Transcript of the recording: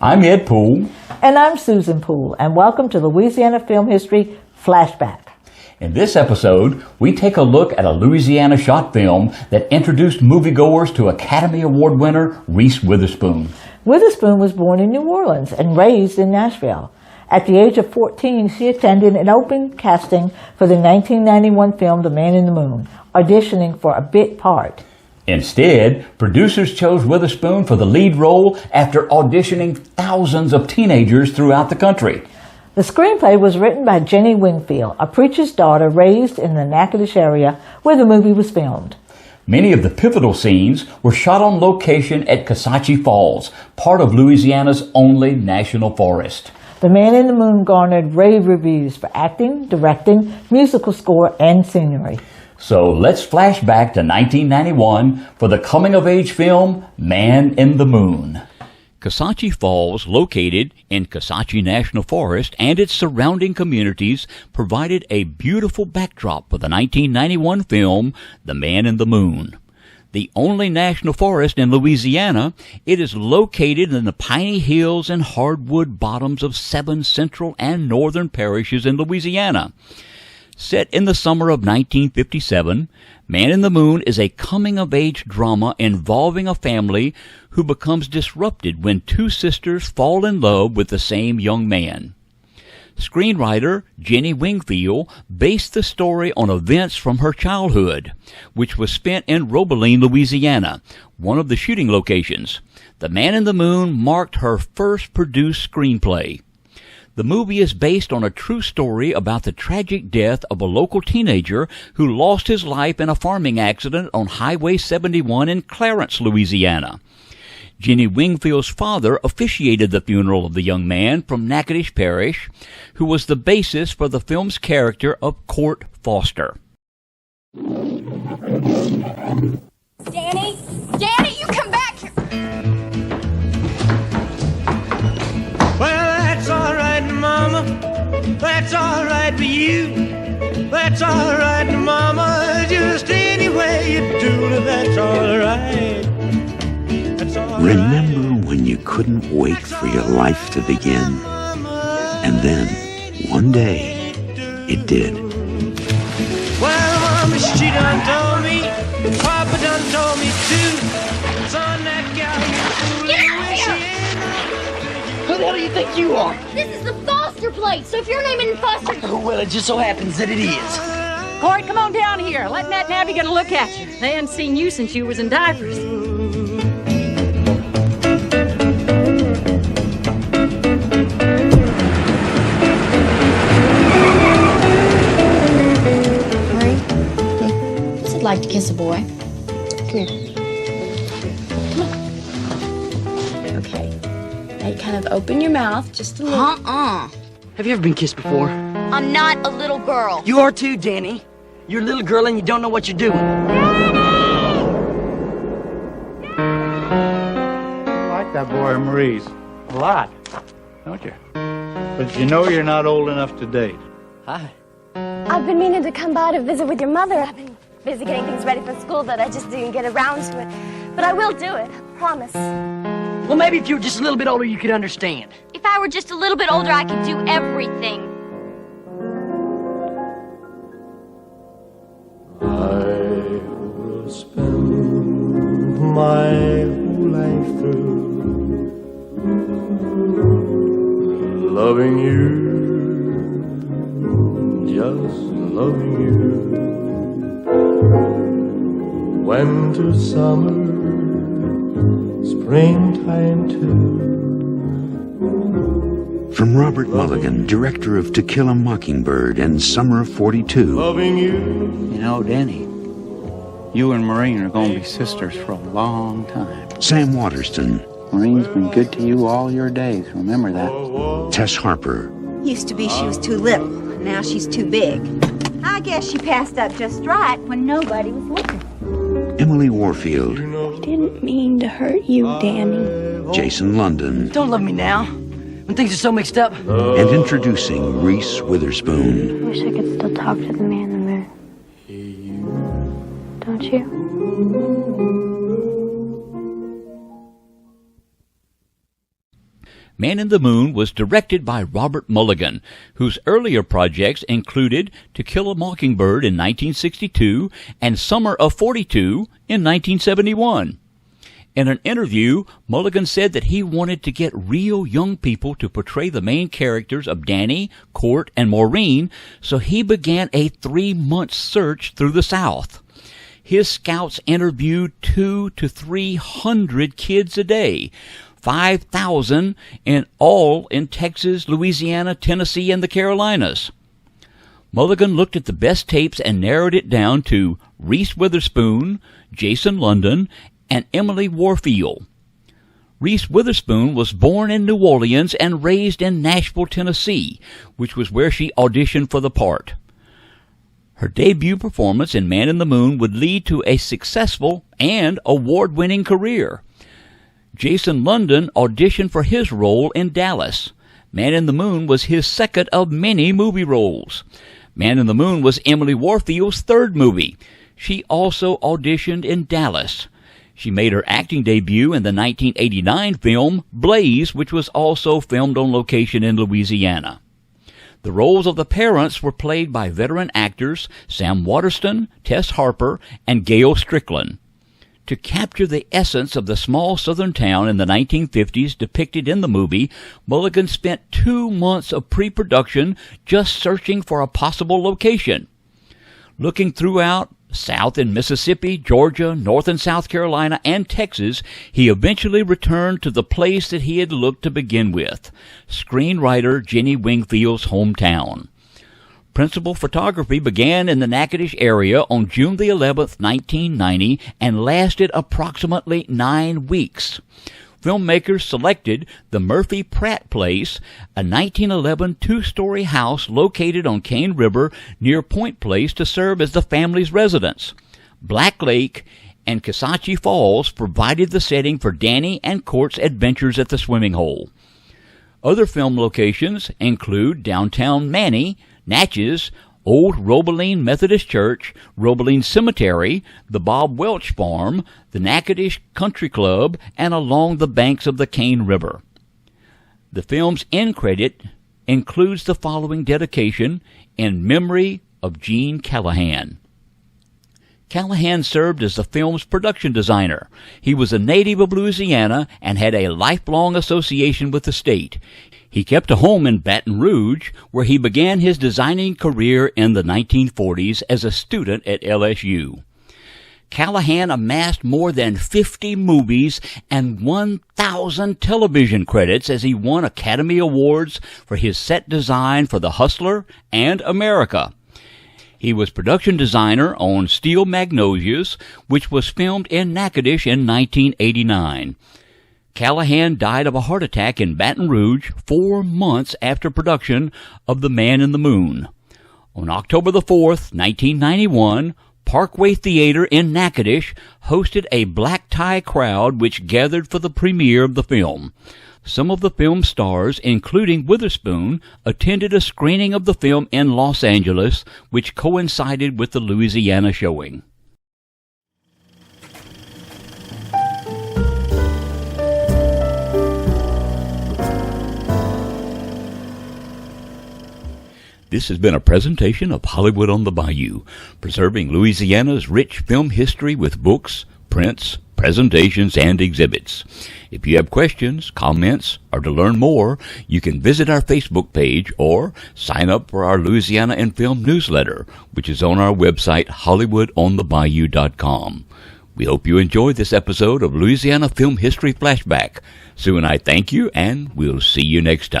I'm Ed Poole. And I'm Susan Poole, and welcome to Louisiana Film History Flashback. In this episode, we take a look at a Louisiana short film that introduced moviegoers to Academy Award winner Reese Witherspoon. Witherspoon was born in New Orleans and raised in Nashville. At the age of 14, she attended an open casting for the 1991 film The Man in the Moon, auditioning for a bit part. Instead, producers chose Witherspoon for the lead role after auditioning thousands of teenagers throughout the country. The screenplay was written by Jenny Wingfield, a preacher's daughter raised in the Natchitoches area where the movie was filmed. Many of the pivotal scenes were shot on location at Coxsackie Falls, part of Louisiana's only national forest. The Man in the Moon garnered rave reviews for acting, directing, musical score, and scenery. So let's flash back to 1991 for the coming-of-age film Man in the Moon. Coxsackie Falls, located in Coxsackie National Forest and its surrounding communities, provided a beautiful backdrop for the 1991 film The Man in the Moon. The only national forest in Louisiana, it is located in the piney hills and hardwood bottoms of 7 central and northern parishes in Louisiana. Set in the summer of 1957, Man in the Moon is a coming-of-age drama involving a family who becomes disrupted when 2 sisters fall in love with the same young man. Screenwriter Jenny Wingfield based the story on events from her childhood, which was spent in Robeline, Louisiana, one of the shooting locations. The Man in the Moon marked her first produced screenplay. The movie is based on a true story about the tragic death of a local teenager who lost his life in a farming accident on Highway 71 in Clarence, Louisiana. Jenny Wingfield's father officiated the funeral of the young man from Natchitoches Parish, who was the basis for the film's character of Court Foster. Danny? Danny, you come back here! Well, that's all right, Mama. That's all right for you. That's all right, Mama. Just any way you do it, that's all right. That's all right. Remember when you couldn't wait for your life to begin? And then, one day, it did. Well, Mama, she done told me. Papa done told me too. Son, that gal, you Get out of here! Who the hell do you think you are? This is the Foster place, so if your name isn't Foster... Oh, well, it just so happens that it is. Corey, come on down here. Let Matt and Abby get a look at you. They hadn't seen you since you was in diapers. Marie, what's it like to kiss a boy? Come here. Come on. Okay. Now you kind of open your mouth just a little. Have you ever been kissed before? I'm not a little girl. You are too, Danny. You're a little girl and you don't know what you're doing. I like that boy Marie's a lot, don't you? But you know you're not old enough to date. Hi. I've been meaning to come by to visit with your mother. I've been busy getting things ready for school that I just didn't get around to it. But I will do it, I promise. Well, maybe if you were just a little bit older, you could understand. If I were just a little bit older, I could do everything. I will spend my whole life through loving you, just loving you. Winter, summer, springtime too. From Robert Mulligan, director of To Kill a Mockingbird and Summer of 42. Loving you. You know, Danny, you and Maureen are going to be sisters for a long time. Sam Waterston. Maureen's been good to you all your days. Remember that. Tess Harper. Used to be she was too little. Now she's too big. I guess she passed up just right when nobody was looking. Emily Warfield. We didn't mean to hurt you, Danny. Jason London. Don't love me now, when things are so mixed up. And introducing Reese Witherspoon. I wish I could still talk to the man in the moon. Don't you? Man in the Moon was directed by Robert Mulligan, whose earlier projects included To Kill a Mockingbird in 1962 and Summer of 42 in 1971. In an interview, Mulligan said that he wanted to get real young people to portray the main characters of Danny, Court, and Maureen, so he began a 3-month search through the South. His scouts interviewed 200 to 300 kids a day, 5,000 in all in Texas, Louisiana, Tennessee, and the Carolinas. Mulligan looked at the best tapes and narrowed it down to Reese Witherspoon, Jason London, and Emily Warfield. Reese Witherspoon was born in New Orleans and raised in Nashville, Tennessee, which was where she auditioned for the part. Her debut performance in Man in the Moon would lead to a successful and award-winning career. Jason London auditioned for his role in Dallas. Man in the Moon was his second of many movie roles. Man in the Moon was Emily Warfield's third movie. She also auditioned in Dallas. She made her acting debut in the 1989 film Blaze, which was also filmed on location in Louisiana. The roles of the parents were played by veteran actors Sam Waterston, Tess Harper, and Gail Strickland. To capture the essence of the small southern town in the 1950s depicted in the movie, Mulligan spent 2 months of pre-production just searching for a possible location. Looking throughout South in Mississippi, Georgia, North and South Carolina, and Texas, he eventually returned to the place that he had looked to begin with, screenwriter Jenny Wingfield's hometown. Principal photography began in the Natchitoches area on June the 11th, 1990, and lasted approximately 9 weeks. Filmmakers selected the Murphy Pratt Place, a 1911 two-story house located on Cane River near Point Place, to serve as the family's residence. Black Lake and Kisatchie Falls provided the setting for Danny and Court's adventures at the swimming hole. Other film locations include downtown Manny, Natchez, Old Robeline Methodist Church, Robeline Cemetery, the Bob Welch Farm, the Natchitoches Country Club, and along the banks of the Cane River. The film's end credit includes the following dedication: in memory of Gene Callahan. Callahan served as the film's production designer. He was a native of Louisiana and had a lifelong association with the state. He kept a home in Baton Rouge, where he began his designing career in the 1940s as a student at LSU. Callahan amassed more than 50 movies and 1,000 television credits as he won Academy Awards for his set design for The Hustler and America. He was production designer on Steel Magnolias, which was filmed in Natchitoches in 1989. Callahan died of a heart attack in Baton Rouge 4 months after production of The Man in the Moon. On October the 4th, 1991, Parkway Theater in Natchitoches hosted a black tie crowd which gathered for the premiere of the film. Some of the film stars, including Witherspoon, attended a screening of the film in Los Angeles, which coincided with the Louisiana showing. This has been a presentation of Hollywood on the Bayou, preserving Louisiana's rich film history with books, prints, presentations, and exhibits. If you have questions, comments, or to learn more, you can visit our Facebook page or sign up for our Louisiana in Film newsletter, which is on our website, HollywoodOnTheBayou.com. We hope you enjoyed this episode of Louisiana Film History Flashback. Sue and I thank you, and we'll see you next time.